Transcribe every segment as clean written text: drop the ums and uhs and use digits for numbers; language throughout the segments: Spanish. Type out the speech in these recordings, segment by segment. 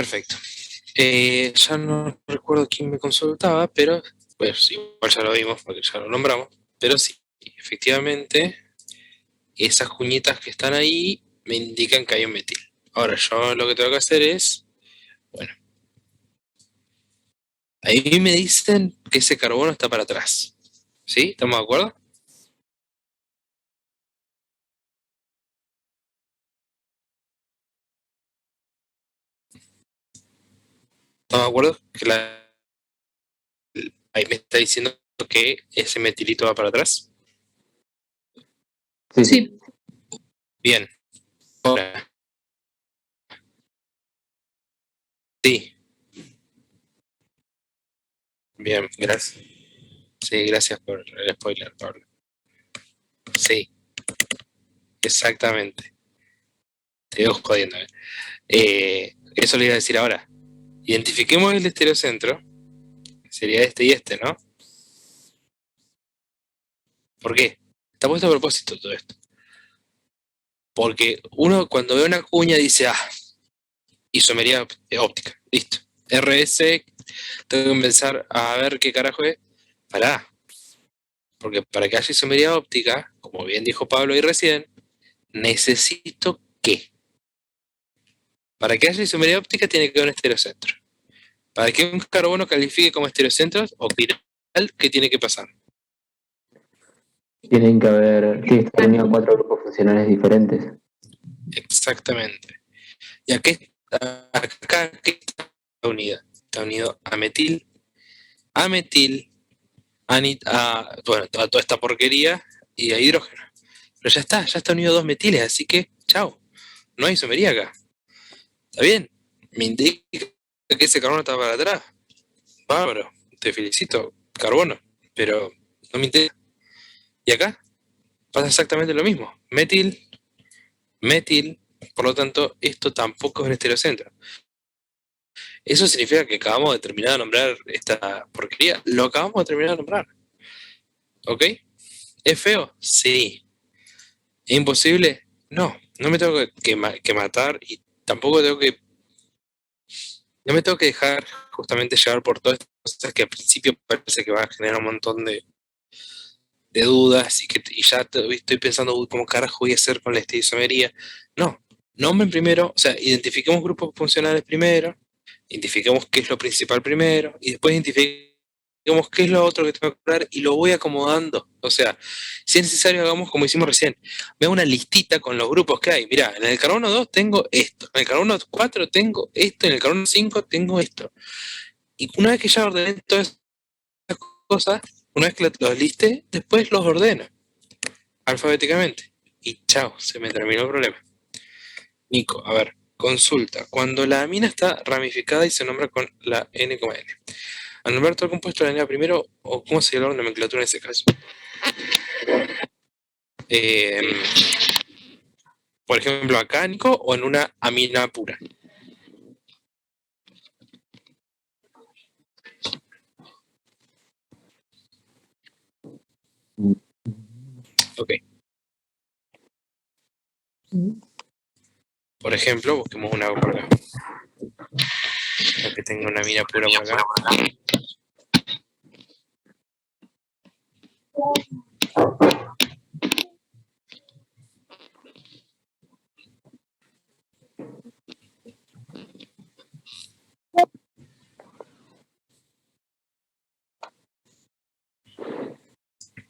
Perfecto. Ya no recuerdo quién me consultaba, pero pues igual ya lo vimos porque ya lo nombramos. Pero sí, efectivamente, esas cuñitas que están ahí me indican que hay un metil. Ahora yo lo que tengo que hacer es, bueno, ahí me dicen que ese carbono está para atrás. ¿Sí? ¿Estamos de acuerdo? ¿Estamos de acuerdo? Ahí me está diciendo que ese metilito va para atrás. Sí, sí. Bien. Ahora, sí. Bien, gracias. Sí, gracias por el spoiler, Pablo. Sí, exactamente. Te veo jodiendo. Eso le iba a decir ahora. Identifiquemos el estereocentro. Sería este y este, ¿no? ¿Por qué? Está puesto a propósito todo esto. Porque uno cuando ve una cuña dice, isomería óptica. Listo. RS, tengo que empezar a ver qué carajo es. Pará. Porque para que haya isomería óptica, como bien dijo Pablo ahí recién, necesito que. Para que haya isomería óptica tiene que haber un estereocentro. Para que un carbono califique como estereocentro o chiral, ¿qué tiene que pasar? Tienen que estar unidos a 4 grupos funcionales diferentes. Exactamente. ¿Y acá qué está unida? Está unido a metil, bueno, a toda esta porquería y a hidrógeno. Pero ya está unido a 2 metiles, así que, chao, no hay isomería acá. ¿Está bien? Me indica que ese carbono está para atrás. Bárbaro, te felicito, carbono, pero no me interesa. ¿Y acá? Pasa exactamente lo mismo. Metil, por lo tanto, esto tampoco es un estereocentro. Eso significa que acabamos de terminar de nombrar esta porquería. Lo acabamos de terminar de nombrar. ¿Ok? ¿Es feo? Sí. ¿Es imposible? No. No me tengo que matar y tampoco tengo que. No me tengo que dejar justamente llevar por todas estas cosas que al principio parece que van a generar un montón de dudas y ya estoy pensando, uy, ¿cómo carajo voy a hacer con la estereoisomería? No. Nombren primero, o sea, identifiquemos grupos funcionales primero, identifiquemos qué es lo principal primero y después identifiquemos qué es lo otro que tengo que hablar y lo voy acomodando. O sea, si es necesario, hagamos como hicimos recién. Me hago una listita con los grupos que hay. Mirá, en el carbono 2 tengo esto, en el carbono 4 tengo esto, en el carbono 5 tengo esto. Y una vez que ya ordené todas esas cosas, una vez que los liste, después los ordeno alfabéticamente. Y chao, se me terminó el problema. Nico, a ver, consulta. Cuando la amina está ramificada y se nombra con la N, N. Al nombrar todo el compuesto de la amina primero, o cómo se llama la nomenclatura en ese caso. Eh, por ejemplo, acá, Nico, o en una amina pura. Ok. Por ejemplo, busquemos una por acá. Que tengo una amina pura por acá.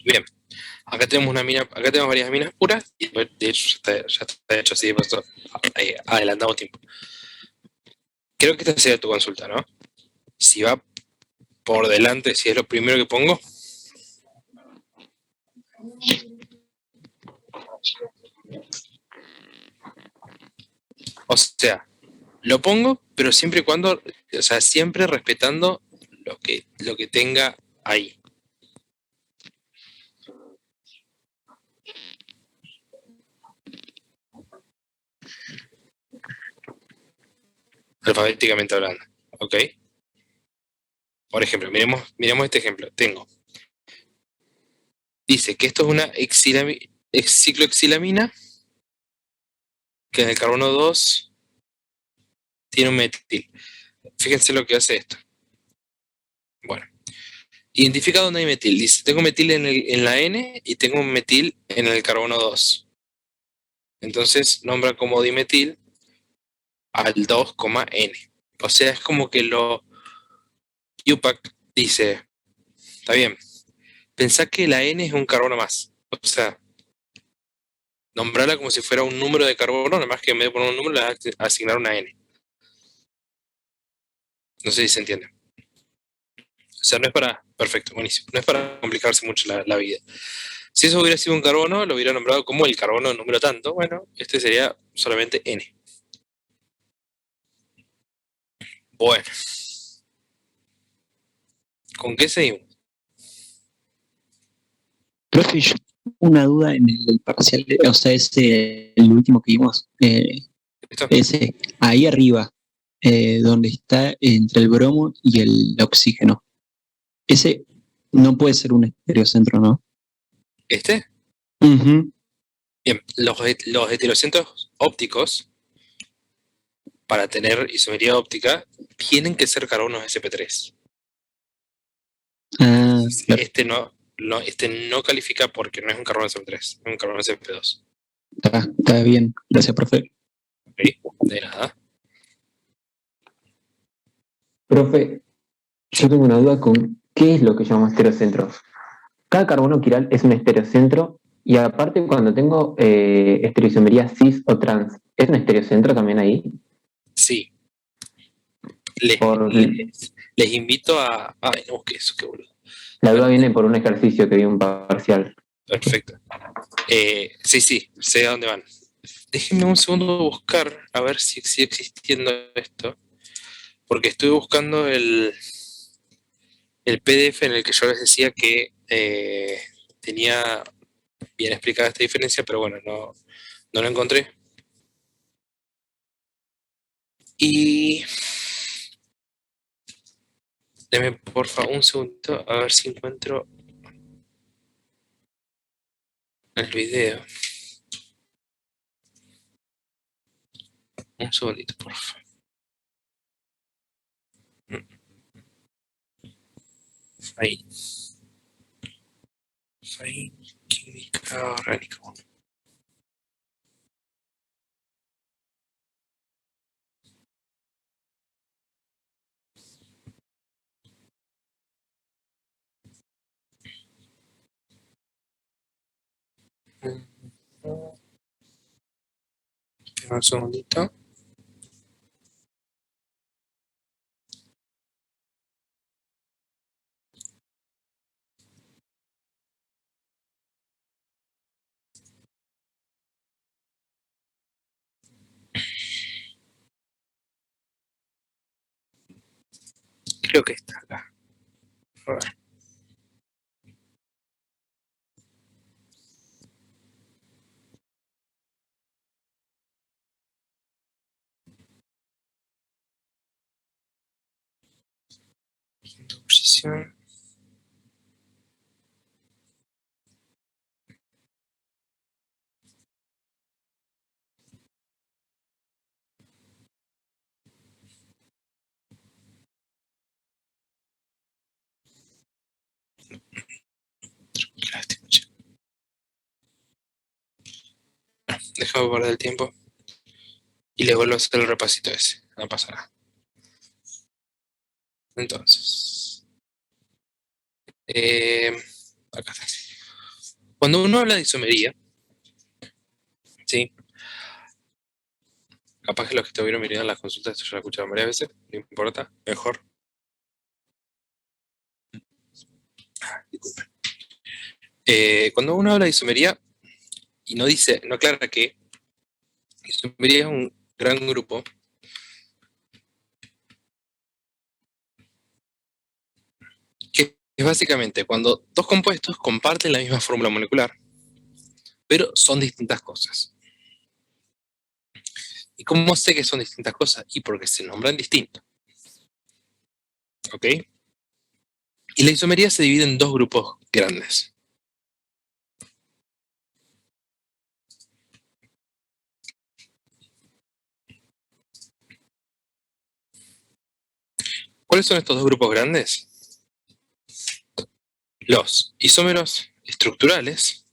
Bien, acá tenemos acá tenemos varias aminas puras y de hecho ya está hecho así de paso. Adelantamos tiempo. Creo que esta sería tu consulta, ¿no? Si va por delante, si es lo primero que pongo. O sea, lo pongo, pero siempre y cuando, o sea, siempre respetando lo que tenga ahí. Alfabéticamente hablando. ¿Ok? Por ejemplo, miremos este ejemplo. Dice que esto es una cicloexilamina, que en el carbono 2 tiene un metil. Fíjense lo que hace esto. Bueno, identifica dónde hay metil. Dice, tengo metil en la N y tengo un metil en el carbono 2. Entonces nombra como dimetil al 2,N. O sea, es como que UPAC dice, está bien, pensá que la N es un carbono más. O sea, nombrarla como si fuera un número de carbono, nada más que en vez de poner un número, le vas a asignar una N. No sé si se entiende. O sea, no es para, perfecto, buenísimo, no es para complicarse mucho la vida. Si eso hubiera sido un carbono, lo hubiera nombrado como el carbono número tanto. Bueno, este sería solamente N. Bueno, ¿con qué seguimos? Profe, yo tengo una duda en el parcial, o sea, ese, el último que vimos, ¿Listo? ese, ahí arriba, donde está entre el bromo y el oxígeno. Ese no puede ser un estereocentro, ¿no? ¿Este? Ujú. Bien, los heterocentros ópticos, para tener isomería óptica, tienen que ser carbonos sp3. Ah, claro, Este no califica porque no es un carbono sp3, es un carbono sp2. está bien. Gracias, profe. ¿Ok? De nada. Profe, yo tengo una duda con qué es lo que llamamos estereocentros. Cada carbono quiral es un estereocentro y aparte cuando tengo estereoisomería cis o trans, ¿es un estereocentro también ahí? Sí. Les, Por, les invito a... Ay, no busqué eso, qué boludo. la A duda ver, viene por un ejercicio que vi un parcial. perfecto. Sí, sé a dónde van. Déjenme un segundo buscar a ver si sigue existiendo esto. Porque estuve buscando el PDF en el que yo les decía que tenía bien explicada esta diferencia, pero bueno, no lo encontré. Y denme porfa un segundito a ver si encuentro el video. Un segundito, porfa. Ahí. Ahí. Química orgánica. Un segundito. Creo que está acá. A ver. Posición. Qué lástima, che. Déjame guardar el tiempo y le vuelvo a hacer el repasito ese. No pasa nada. Entonces, acá está. Cuando uno habla de isomería, ¿sí? Capaz que los que estuvieron mirando las consultas, esto ya lo he escuchado varias veces, no importa, mejor. Disculpen. Cuando uno habla de isomería y no dice, no aclara que isomería es un gran grupo que es básicamente cuando dos compuestos comparten la misma fórmula molecular, pero son distintas cosas. ¿Y cómo sé que son distintas cosas? Y porque se nombran distinto. ¿Ok? Y la isomería se divide en dos grupos grandes. ¿Cuáles son estos dos grupos grandes? Los isómeros estructurales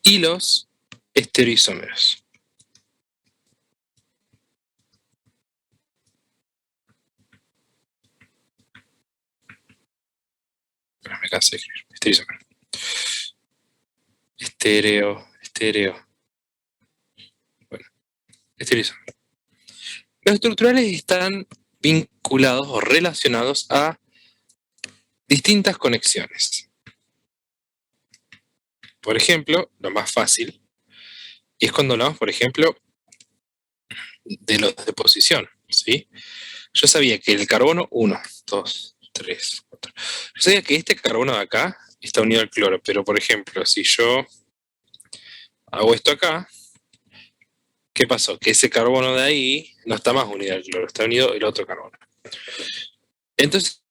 y los estereoisómeros. Me cansé de escribir. Estereoisómero. Estereo. Bueno, estereoisómero. Los estructurales están vinculados o relacionados a distintas conexiones. Por ejemplo, lo más fácil es cuando hablamos, por ejemplo, de los de posición, ¿sí? Yo sabía que el carbono 1, 2, 3, 4. Yo sabía que este carbono de acá está unido al cloro, pero por ejemplo, si yo hago esto acá, ¿qué pasó? Que ese carbono de ahí no está más unido al cloro, está unido el otro carbono. Entonces,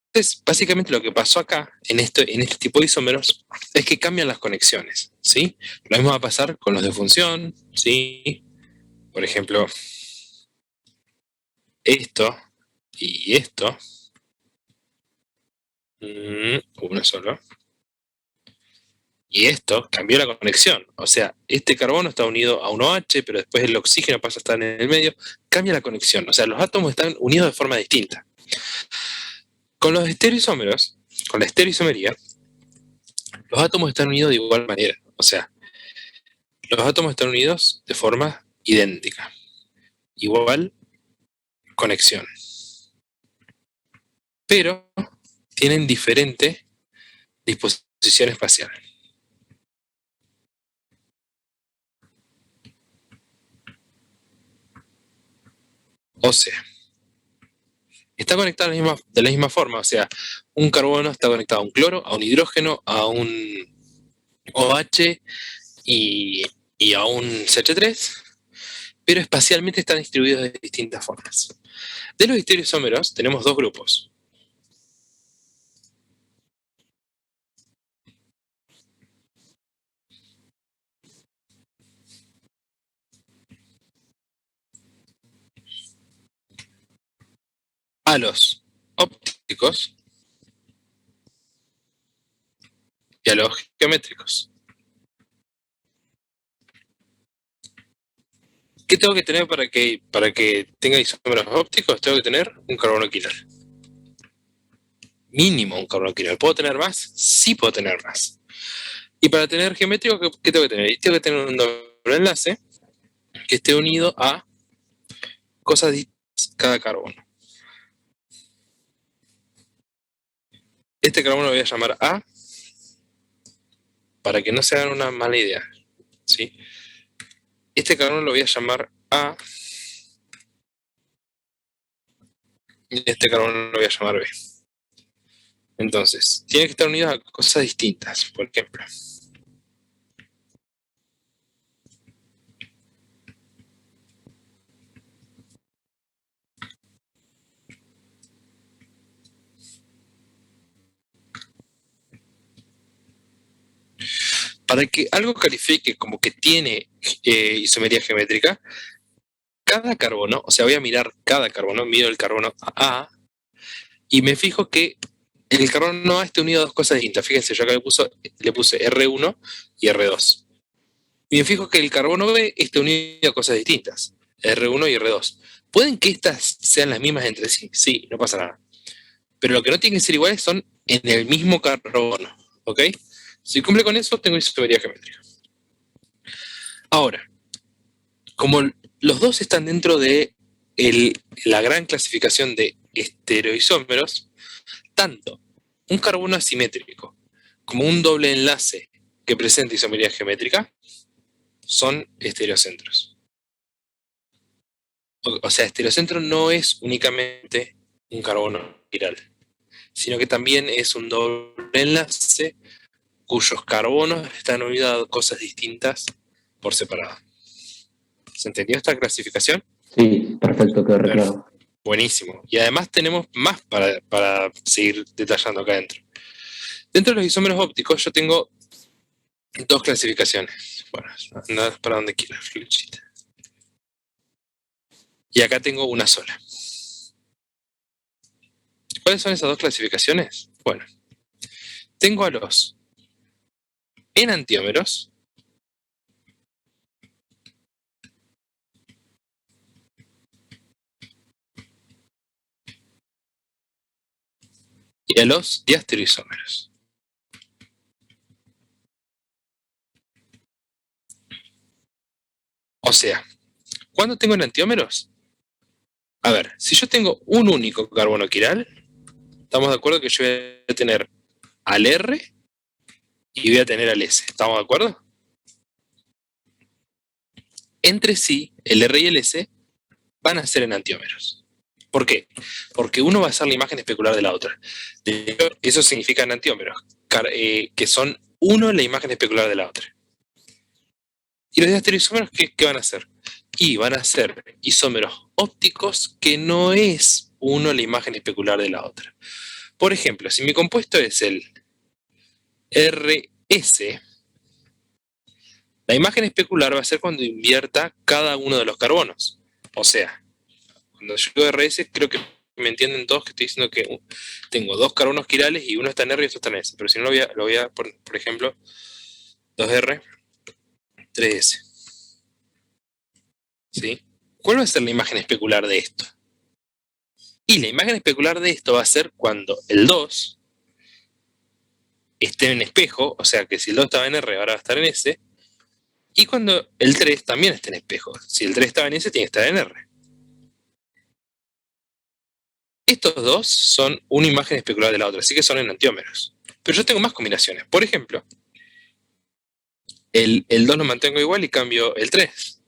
básicamente lo que pasó acá, en este tipo de isómeros, es que cambian las conexiones, ¿sí? Lo mismo va a pasar con los de función, ¿sí? Por ejemplo, esto y esto, uno solo, y esto cambió la conexión. O sea, este carbono está unido a un OH, pero después el oxígeno pasa a estar en el medio, cambia la conexión. O sea, los átomos están unidos de forma distinta. Con los estereoisómeros, con la estereoisomería, los átomos están unidos de igual manera. O sea, los átomos están unidos de forma idéntica. Igual conexión. Pero tienen diferente disposición espacial. O sea, está conectado de la misma forma. O sea, un carbono está conectado a un cloro, a un hidrógeno, a un OH y a un CH3, pero espacialmente están distribuidos de distintas formas. De los estereoisómeros tenemos dos grupos. A los ópticos y a los geométricos. ¿Qué tengo que tener para que tenga isómeros ópticos? Tengo que tener un carbono quiral. Mínimo un carbono quiral. ¿Puedo tener más? Sí puedo tener más. Y para tener geométrico, ¿qué tengo que tener? Tengo que tener un doble enlace que esté unido a cosas distintas cada carbono. Este carbono lo voy a llamar A para que no se hagan una mala idea, ¿sí? Este carbono lo voy a llamar A y este carbono lo voy a llamar B. Entonces, tiene que estar unidos a cosas distintas, por ejemplo. Para que algo califique como que tiene isomería geométrica, cada carbono, o sea, voy a mirar cada carbono, miro el carbono A y me fijo que el carbono A esté unido a dos cosas distintas. Fíjense, yo acá le puse R1 y R2. Y me fijo que el carbono B esté unido a cosas distintas, R1 y R2. ¿Pueden que estas sean las mismas entre sí? Sí, no pasa nada. Pero lo que no tienen que ser iguales son en el mismo carbono, ¿ok? Si cumple con eso, tengo isomería geométrica. Ahora, como los dos están dentro de la gran clasificación de estereoisómeros, tanto un carbono asimétrico como un doble enlace que presenta isomería geométrica son estereocentros. O sea, estereocentro no es únicamente un carbono chiral, sino que también es un doble enlace cuyos carbonos están unidos a cosas distintas por separado. ¿Se entendió esta clasificación? Sí, perfecto, quedó claro. Buenísimo. Y además tenemos más para seguir detallando acá adentro. Dentro de los isómeros ópticos yo tengo dos clasificaciones. Bueno, anda para donde quieras, flechita. Y acá tengo una sola. ¿Cuáles son esas dos clasificaciones? Bueno, tengo a los enantiómeros y a los diastereoisómeros. O sea, ¿cuándo tengo enantiómeros? A ver, si yo tengo un único carbono quiral, estamos de acuerdo que yo voy a tener al R y voy a tener al S. ¿Estamos de acuerdo? Entre sí, el R y el S van a ser enantiómeros. ¿Por qué? Porque uno va a ser la imagen especular de la otra. De hecho, eso significa enantiómeros, que son uno la imagen especular de la otra. ¿Y los diastereoisómeros qué van a hacer? Y van a ser isómeros ópticos que no es uno la imagen especular de la otra. Por ejemplo, si mi compuesto es el RS, la imagen especular va a ser cuando invierta cada uno de los carbonos. O sea, cuando yo digo RS, creo que me entienden todos que estoy diciendo que tengo dos carbonos quirales y uno está en R y otro está en S. Pero si no, lo voy a poner, por ejemplo, 2R, 3S. ¿Sí? ¿Cuál va a ser la imagen especular de esto? Y la imagen especular de esto va a ser cuando el 2 esté en espejo, o sea que si el 2 estaba en R, ahora va a estar en S, y cuando el 3 también esté en espejo. Si el 3 estaba en S, tiene que estar en R. Estos dos son una imagen especular de la otra, así que son enantiómeros. Pero yo tengo más combinaciones. Por ejemplo, el 2 lo mantengo igual y cambio el 3.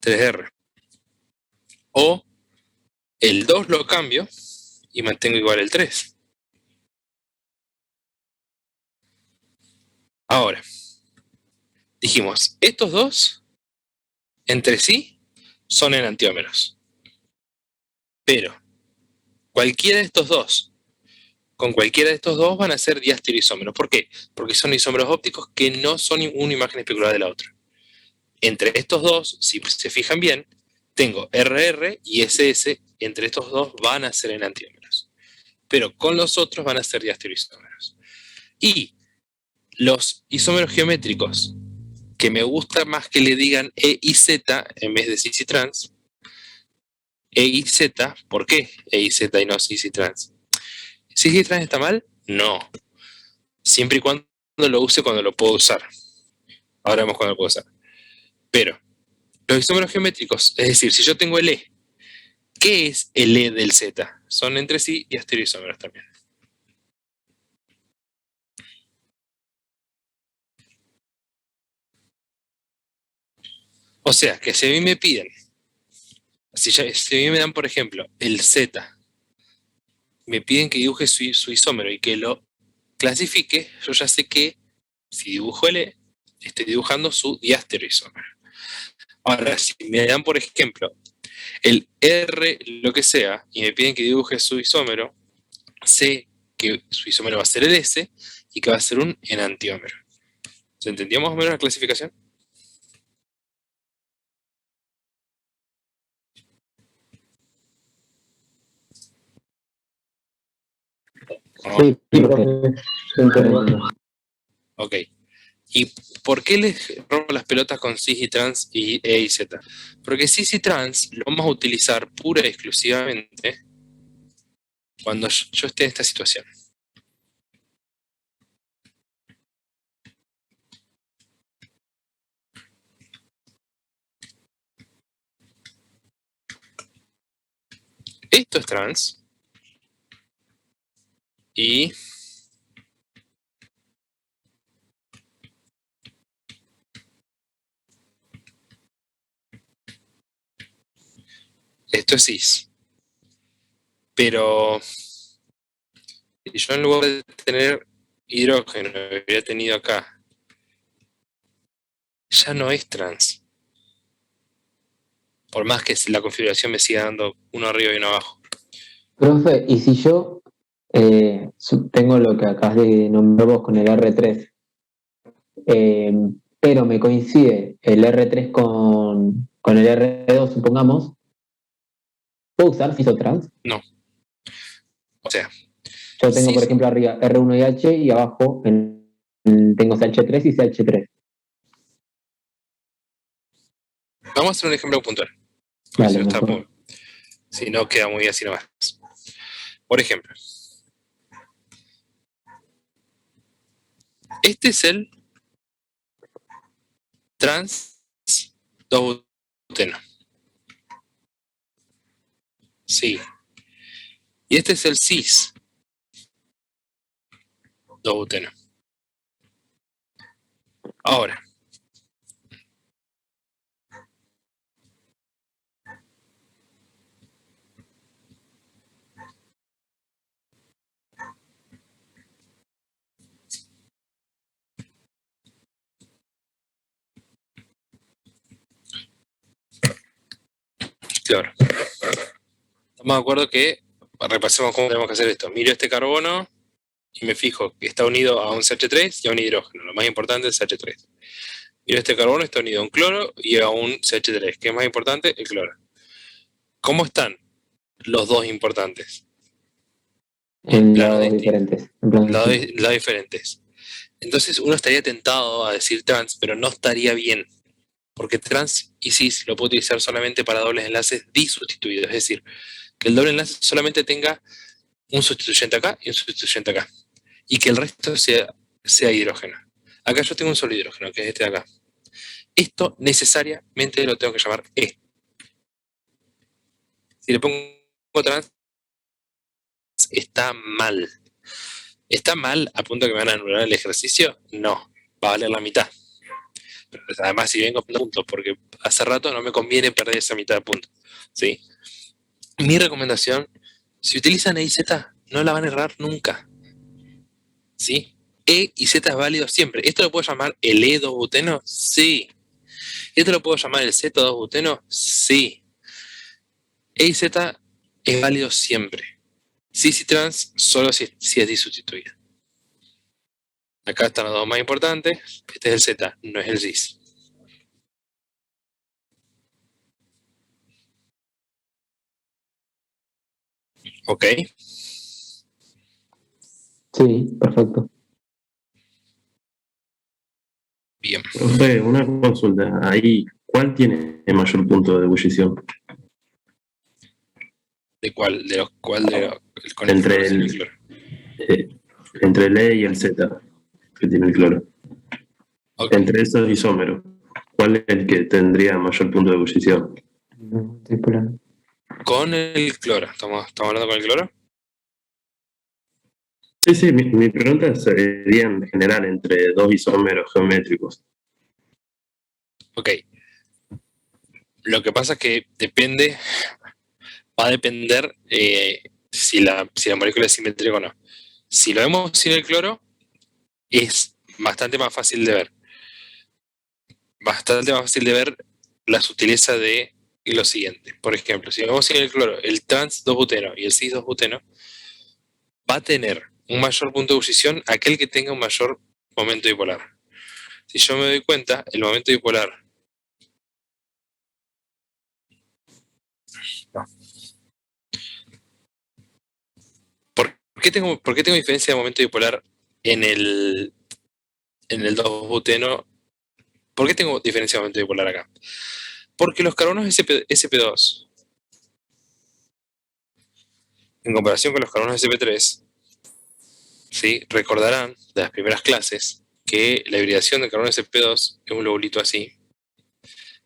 3R. O el 2 lo cambio y mantengo igual el 3. Ahora, dijimos, estos dos entre sí son enantiómeros. Pero cualquiera de estos dos, con cualquiera de estos dos van a ser diastereoisómeros. ¿Por qué? Porque son isómeros ópticos que no son una imagen especular de la otra. Entre estos dos, si se fijan bien, tengo RR y SS, entre estos dos van a ser enantiómeros. Pero con los otros van a ser diastereoisómeros. Y los isómeros geométricos, que me gusta más que le digan E y Z en vez de cis y trans, E y Z, ¿por qué E y Z y no cis y trans? ¿Cis y trans está mal? No. Siempre y cuando lo use cuando lo puedo usar. Ahora vemos cuando lo puedo usar. Pero los isómeros geométricos, es decir, si yo tengo el E, ¿qué es el E del Z? Son entre sí diastereoisómeros también. O sea, que si a mí me piden, si a mí me dan, por ejemplo, el Z, me piden que dibuje su isómero y que lo clasifique, yo ya sé que si dibujo el E, estoy dibujando su diastereoisómero. Ahora, si me dan, por ejemplo, el R, lo que sea, y me piden que dibuje su isómero, sé que su isómero va a ser el S y que va a ser un enantiómero. ¿Se entendió más o menos la clasificación? Sí, profe. Ok. ¿Y por qué les rompo las pelotas con cis y trans y E y Z? Porque cis y trans lo vamos a utilizar pura y exclusivamente cuando yo esté en esta situación. Esto es trans y esto es cis. Pero si yo en lugar de tener hidrógeno hubiera tenido acá, ya no es trans. Por más que la configuración me siga dando uno arriba y uno abajo. Profe, y si yo tengo lo que acabas de nombrar vos con el R3, eh, pero me coincide el R3 con el R2, supongamos, ¿puedo usar trans? No. O sea, Yo tengo, por sí, ejemplo, arriba R1 y H y abajo tengo CH3 y CH3. vamos a hacer un ejemplo puntual. Porque Dale, mejor. si no queda muy así nomás. Por ejemplo, este es el trans 2-buteno. Sí. Y este es el cis 2-buteno. Ahora, claro. Estamos de acuerdo que repasemos cómo tenemos que hacer esto. Miro este carbono y me fijo que está unido a un CH3 y a un hidrógeno. Lo más importante es CH3. Miro este carbono, está unido a un cloro y a un CH3. ¿Qué es más importante? El cloro. ¿Cómo están los dos importantes? En En planos lados distintos, diferentes. En plan lados diferentes. Entonces uno estaría tentado a decir trans, pero no estaría bien. Porque trans y cis lo puedo utilizar solamente para dobles enlaces disustituidos. Es decir, que el doble enlace solamente tenga un sustituyente acá y un sustituyente acá. Y que el resto sea hidrógeno. Acá yo tengo un solo hidrógeno, que es este de acá. Esto necesariamente lo tengo que llamar E. Si le pongo trans, está mal. ¿Está mal a punto que me van a anular el ejercicio? No, va a valer la mitad. Pero además, si vengo a puntos, porque hace rato no me conviene perder esa mitad de puntos. ¿Sí? Mi recomendación, si utilizan E y Z, no la van a errar nunca. ¿Sí? E y Z es válido siempre. ¿Esto lo puedo llamar el E2-buteno? Sí. ¿Esto lo puedo llamar el Z2-buteno? Sí. E y Z es válido siempre. Cis y trans solo si es disustituida. Acá están los dos más importantes. Este es el Z, no es el cis. ¿Ok? Sí, perfecto. Bien. Profe, una consulta. Ahí, ¿cuál tiene el mayor punto de ebullición? ¿De cuál? ¿De los cuál? ¿Con el Entre cloro o sin el el, cloro? entre el E y el Z, que tiene el cloro. Ok. Entre esos isómeros, ¿cuál es el que tendría mayor punto de ebullición? No, estoy por ahí. Con el cloro. ¿Estamos hablando con el cloro? Sí, mi pregunta sería en general entre dos isómeros geométricos. Ok. Lo que pasa es que va a depender si la molécula es simétrica o no. Si lo vemos sin el cloro, es bastante más fácil de ver. Bastante más fácil de ver la sutileza de lo siguiente. Por ejemplo, si vemos sin el cloro, el trans 2-buteno y el cis 2-buteno va a tener un mayor punto de ebullición aquel que tenga un mayor momento dipolar. Si yo me doy cuenta, el momento dipolar. No. ¿Por qué tengo diferencia de momento dipolar en el 2-buteno? ¿Por qué tengo diferencia de momento dipolar acá? Porque los carbonos sp2, en comparación con los carbonos sp3, ¿sí? Recordarán de las primeras clases que la hibridación del carbono sp2 es un lobulito así,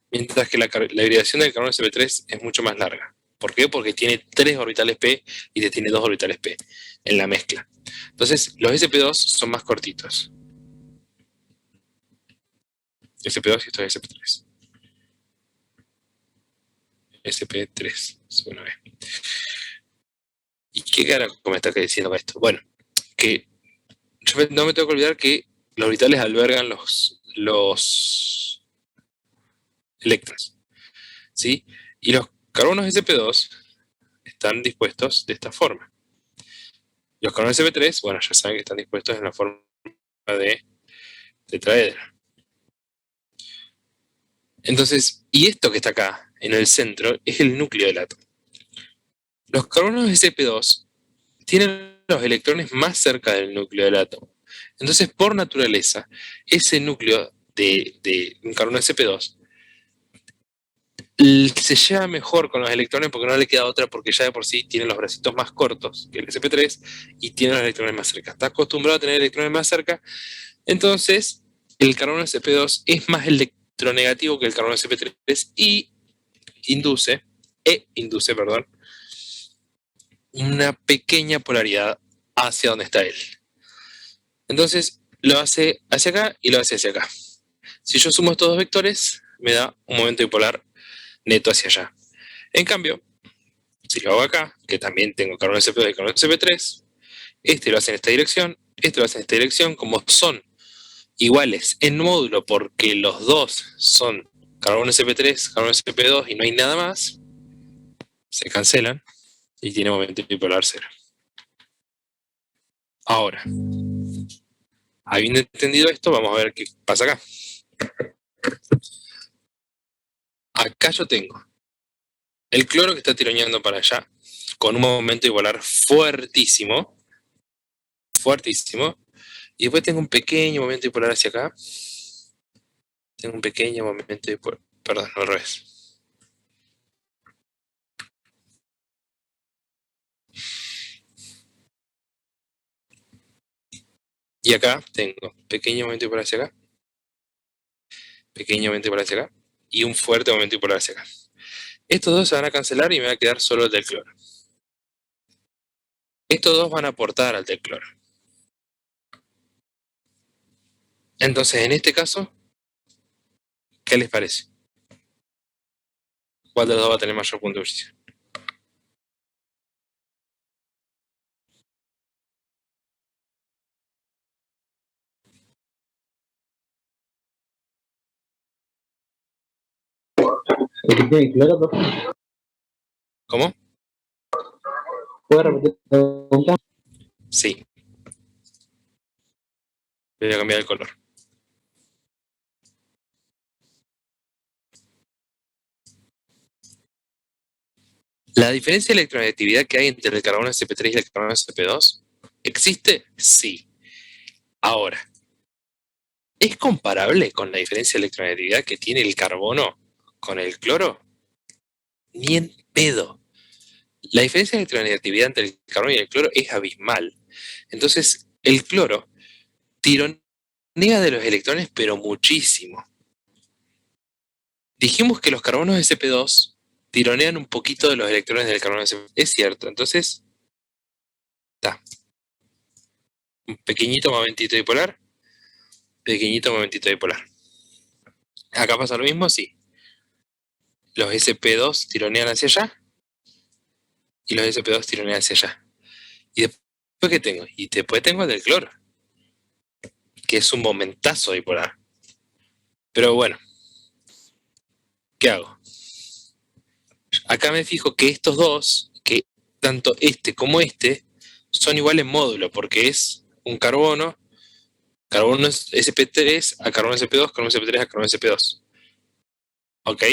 mientras que la hibridación del carbono sp3 es mucho más larga. ¿Por qué? Porque tiene 3 orbitales p y tiene 2 orbitales p en la mezcla. Entonces, los sp2 son más cortitos. sp2 y esto es sp3. sp3, segunda vez. ¿Y qué carajo me está diciendo con esto? Bueno, que yo no me tengo que olvidar que los orbitales albergan los electrones, ¿sí? Y los carbonos sp2 están dispuestos de esta forma. Los carbonos sp3, bueno, ya saben que están dispuestos en la forma de tetraedro. Entonces, y esto que está acá, en el centro, es el núcleo del átomo. Los carbonos sp2 tienen los electrones más cerca del núcleo del átomo. Entonces, por naturaleza, ese núcleo de un carbono sp2 se lleva mejor con los electrones porque no le queda otra, porque ya de por sí tiene los bracitos más cortos que el sp3 y tiene los electrones más cerca. Está acostumbrado a tener electrones más cerca, entonces el carbono sp2 es más electronegativo que el carbono sp3 y induce, perdón, una pequeña polaridad hacia donde está él. Entonces lo hace hacia acá y lo hace hacia acá. Si yo sumo estos dos vectores, me da un momento dipolar neto hacia allá. En cambio, si lo hago acá, que también tengo carbono sp2 y carbono sp3, este lo hace en esta dirección, este lo hace en esta dirección, como son iguales en módulo porque los dos son carbono sp3, carbono sp2 y no hay nada más, se cancelan y tiene momento dipolar cero. Ahora, habiendo entendido esto, vamos a ver qué pasa acá. Acá yo tengo el cloro que está tironeando para allá, con un momento dipolar fuertísimo, y después tengo un pequeño momento dipolar hacia acá. Tengo un pequeño momento dipolar, perdón, al revés. Y acá tengo pequeño momento dipolar hacia acá, pequeño momento dipolar hacia acá, y un fuerte momento dipolar hacia acá. Estos dos se van a cancelar y me va a quedar solo el del cloro. Estos dos van a aportar al del cloro. Entonces, en este caso, ¿qué les parece? ¿Cuál de los dos va a tener mayor punto de ebullición? ¿El que tiene cloro, profe? ¿Cómo? ¿Puede repetir la pregunta? Sí. Voy a cambiar el color. ¿La diferencia de electronegatividad que hay entre el carbono sp3 y el carbono sp2 existe? Sí. Ahora, ¿es comparable con la diferencia de electronegatividad que tiene el carbono con el cloro? Ni en pedo. La diferencia de electronegatividad entre el carbono y el cloro es abismal. Entonces, el cloro tironea de los electrones, pero muchísimo. Dijimos que los carbonos sp2 tironean un poquito de los electrones del carbono sp2. Es cierto, entonces, está. Un pequeñito momentito dipolar, pequeñito momentito dipolar. Acá pasa lo mismo, sí. Los sp2 tironean hacia allá y los sp2 tironean hacia allá. ¿Y después qué tengo? Y después tengo el del cloro, que es un momentazo dipolar. Pero bueno, ¿qué hago? Acá me fijo que estos dos, que tanto este como este, son iguales en módulo, porque es un carbono sp3 a carbono sp2, carbono sp3 a carbono sp2. ¿Ok?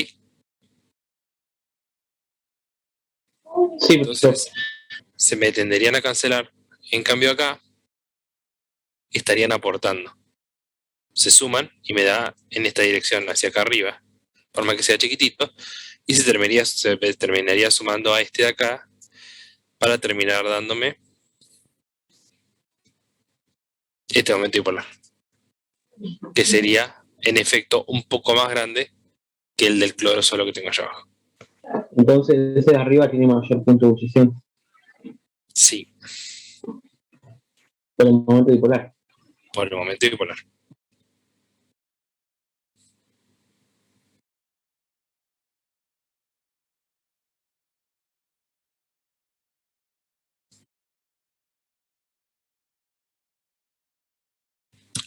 Sí, Entonces, se me tenderían a cancelar. En cambio acá, estarían aportando. Se suman y me da en esta dirección, hacia acá arriba, por más que sea chiquitito, y se terminaría sumando a este de acá para terminar dándome este momento dipolar, que sería en efecto un poco más grande que el del cloro solo que tengo allá abajo. entonces ese de arriba tiene mayor punto de ebullición Sí, por el momento dipolar. por el momento dipolar.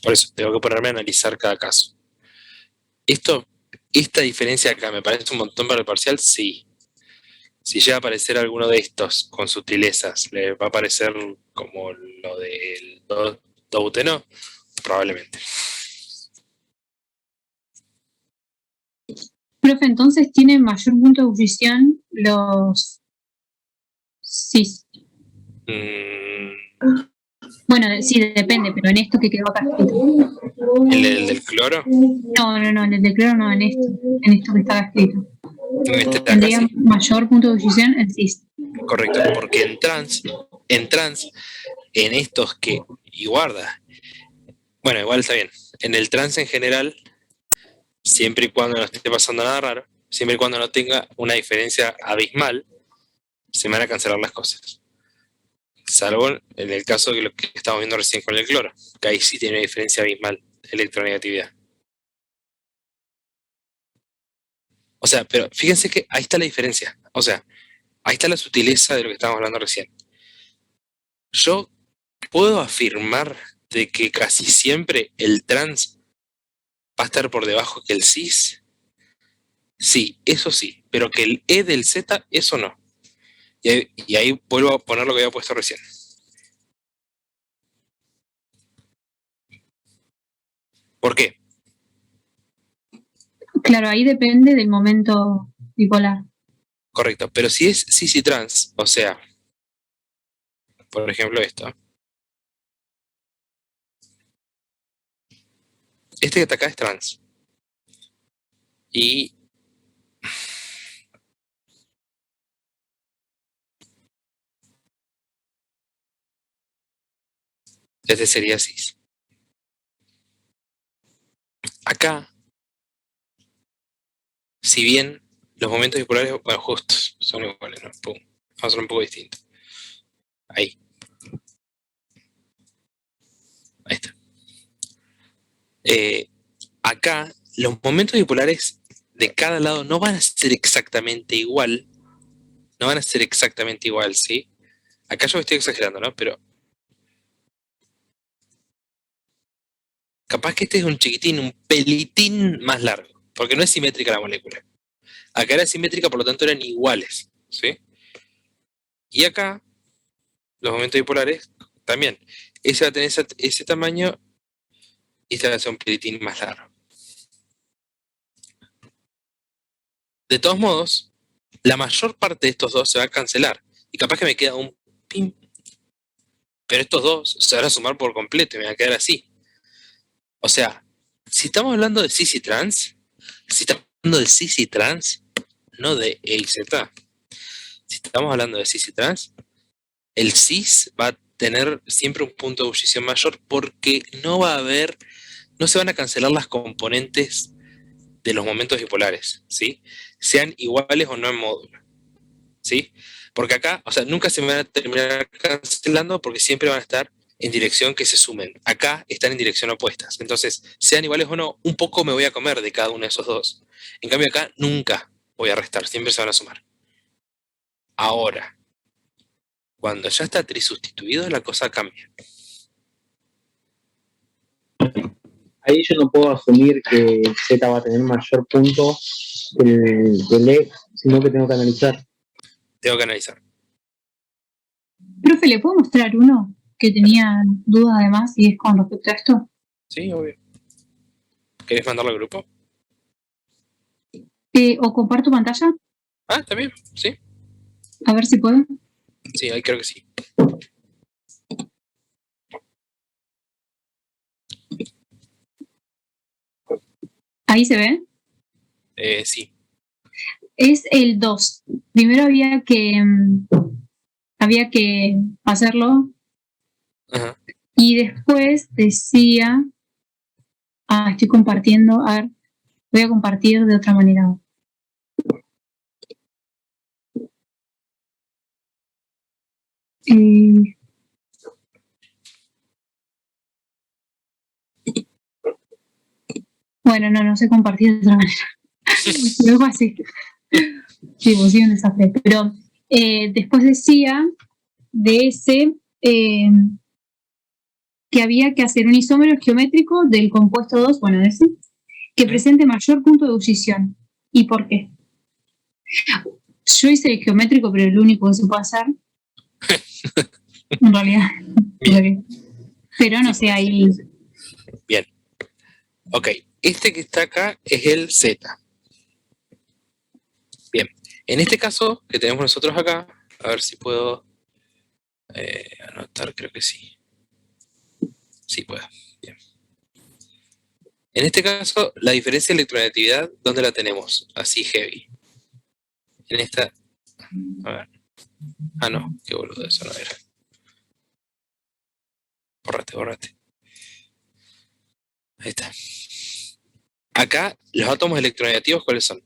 Por eso tengo que ponerme a analizar cada caso. Esta diferencia acá me parece un montón para el parcial, sí. Si llega a aparecer alguno de estos con sutilezas, ¿le va a aparecer como lo del douteno? Probablemente. Profe, entonces tienen mayor punto de ebullición los cis. Bueno, sí, depende, pero en esto que quedó acá escrito. ¿El del cloro? No, en el del cloro no, en esto que está acá escrito. En este de acá, Tendría sí. mayor punto de ebullición el cis. Correcto, porque en trans, en estos que, y guarda, bueno, igual está bien, en el trans en general, siempre y cuando no esté pasando nada raro, siempre y cuando no tenga una diferencia abismal, se me van a cancelar las cosas. Salvo en el caso de lo que estamos viendo recién con el cloro, que ahí sí tiene una diferencia abismal de electronegatividad. O sea, pero fíjense que ahí está la diferencia. O sea, ahí está la sutileza de lo que estábamos hablando recién. Yo puedo afirmar de que casi siempre el trans va a estar por debajo que el cis. Sí, eso sí, pero que el E del Z, eso no. Y ahí vuelvo a poner lo que había puesto recién. ¿Por qué? Claro, ahí depende del momento bipolar. Correcto, pero si es cis y trans, o sea, por ejemplo esto. Este que está acá es trans. Y este sería cis. Acá, si bien los momentos bipolares, bueno, justos, son iguales, ¿no? Pum. Vamos a hacer un poco distinto. Ahí. Ahí está. Acá, los momentos bipolares de cada lado no van a ser exactamente igual. No van a ser exactamente igual, ¿sí? Acá yo estoy exagerando, ¿no? Pero capaz que este es un chiquitín, un pelitín más largo, porque no es simétrica la molécula. Acá era simétrica, por lo tanto eran iguales, ¿sí? Y acá, los momentos bipolares, también. Ese va a tener ese tamaño y este va a ser un pelitín más largo. De todos modos, la mayor parte de estos dos se va a cancelar. Y capaz que me queda un pim. Pero estos dos se van a sumar por completo y me van a quedar así. O sea, si estamos hablando de cis y trans, si estamos hablando de cis y trans, no de E y Z. Si estamos hablando de cis y trans, el cis va a tener siempre un punto de ebullición mayor porque no se van a cancelar las componentes de los momentos bipolares, ¿sí? Sean iguales o no en módulo, ¿sí? Porque acá, o sea, nunca se me van a terminar cancelando porque siempre van a estar en dirección que se sumen. Acá están en dirección opuestas. Entonces, sean iguales o no, un poco me voy a comer de cada uno de esos dos. En cambio acá nunca voy a restar, siempre se van a sumar. Ahora, cuando ya está trisustituido, la cosa cambia. Ahí yo no puedo asumir que Z va a tener mayor punto del E, sino que tengo que analizar. Tengo que analizar. Profe, ¿le puedo mostrar uno que tenía dudas además y es con respecto a esto? Sí, obvio. ¿Querés mandarlo al grupo? ¿O comparto pantalla? Ah, también, sí. A ver si puedo. Sí, ahí creo que sí. ¿Ahí se ve? Sí. Es el 2. Primero había que hacerlo. Ajá. Y después decía... estoy compartiendo. A ver, voy a compartir de otra manera. Bueno, no sé compartir de otra manera. Luego así. Sí, pues sí, un desastre. Pero después decía de ese que había que hacer un isómero geométrico del compuesto 2, bueno, ese, que presente mayor punto de ebullición. ¿Y por qué? Yo hice geométrico, pero el único que se puede hacer. En realidad. Bien. Pero no sé, ahí. Bien. Ok, este que está acá es el Z. Bien. En este caso que tenemos nosotros acá, a ver si puedo anotar, creo que sí. Sí puedo. Bien. En este caso, la diferencia de electronegatividad, ¿dónde la tenemos? Así heavy. En esta. A ver. Ah, no, qué boludo, eso no era. Bórrate. Ahí está. Acá, los átomos electronegativos, ¿cuáles son?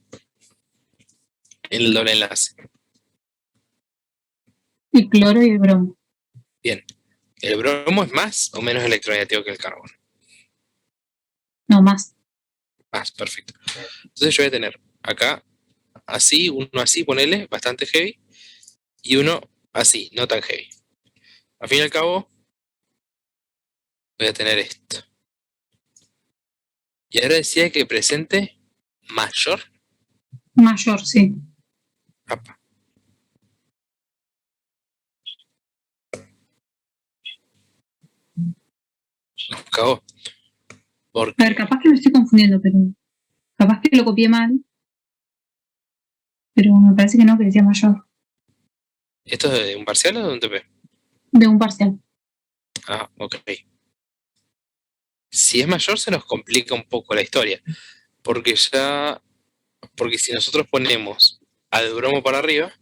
En el doble enlace. El cloro y el bromo. Bien. ¿El bromo es más o menos electronegativo que el carbono? No más. Más, perfecto. Entonces yo voy a tener acá así, uno así, ponele, bastante heavy, y uno así, no tan heavy. Al fin y al cabo, voy a tener esto. Y ahora decía que presente mayor. Mayor, sí. Apa. Nos cagó. A Porque ver, capaz que me estoy confundiendo, pero. Capaz que lo copié mal. Pero me parece que no, que decía mayor. ¿esto es de un parcial o de un TP? De un parcial. Ah, ok. Si es mayor se nos complica un poco la historia. Porque si nosotros ponemos al bromo para arriba,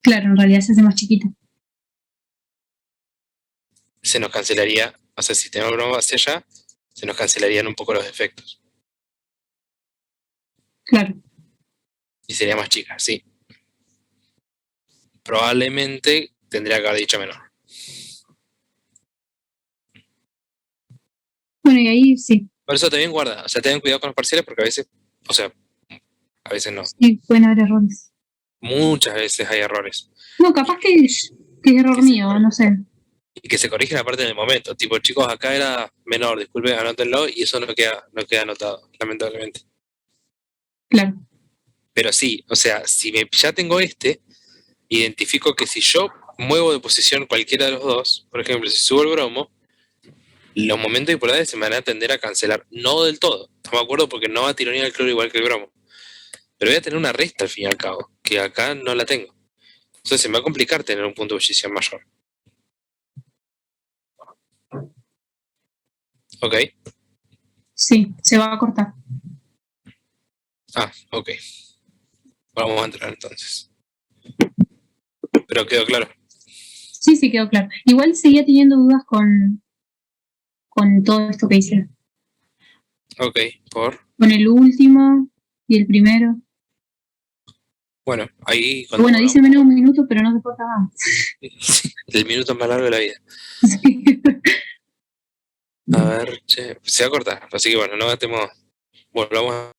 Claro, en realidad se hace más chiquito. se nos cancelaría, o sea, si tenemos el bromo hacia allá, se nos cancelarían un poco los efectos. Claro. Y sería más chica, sí. Probablemente tendría que haber dicho menor. Bueno, y ahí sí. Por eso también guarda, o sea, tengan cuidado con los parciales porque a veces, o sea, a veces no. Sí, pueden haber errores. Muchas veces hay errores. No, capaz que es error mío, no sé. Y que se corrigen aparte en el momento. Tipo, chicos, acá era menor, disculpen, anótenlo, y eso no queda anotado, lamentablemente. Claro. Pero sí, o sea, ya tengo identifico que si yo muevo de posición cualquiera de los dos, por ejemplo, si subo el bromo, los momentos bipolares se me van a tender a cancelar. No del todo, estamos de acuerdo, porque no va a tironear el cloro igual que el bromo. Pero voy a tener una resta al fin y al cabo, que acá no la tengo. Entonces se me va a complicar tener un punto de ebullición mayor. ¿Ok? Sí, se va a cortar. Ah, ok. Vamos a entrar entonces. Pero quedó claro. Sí, sí, quedó claro. Igual seguía teniendo dudas con todo esto que hice. Ok, Con el último y el primero. Bueno, ahí cuando Bueno, dice menos de un minuto, pero no se corta más. el minuto más largo de la vida. Sí. A ver, che, se va a cortar. Así que bueno, no gastemos. Volvamos a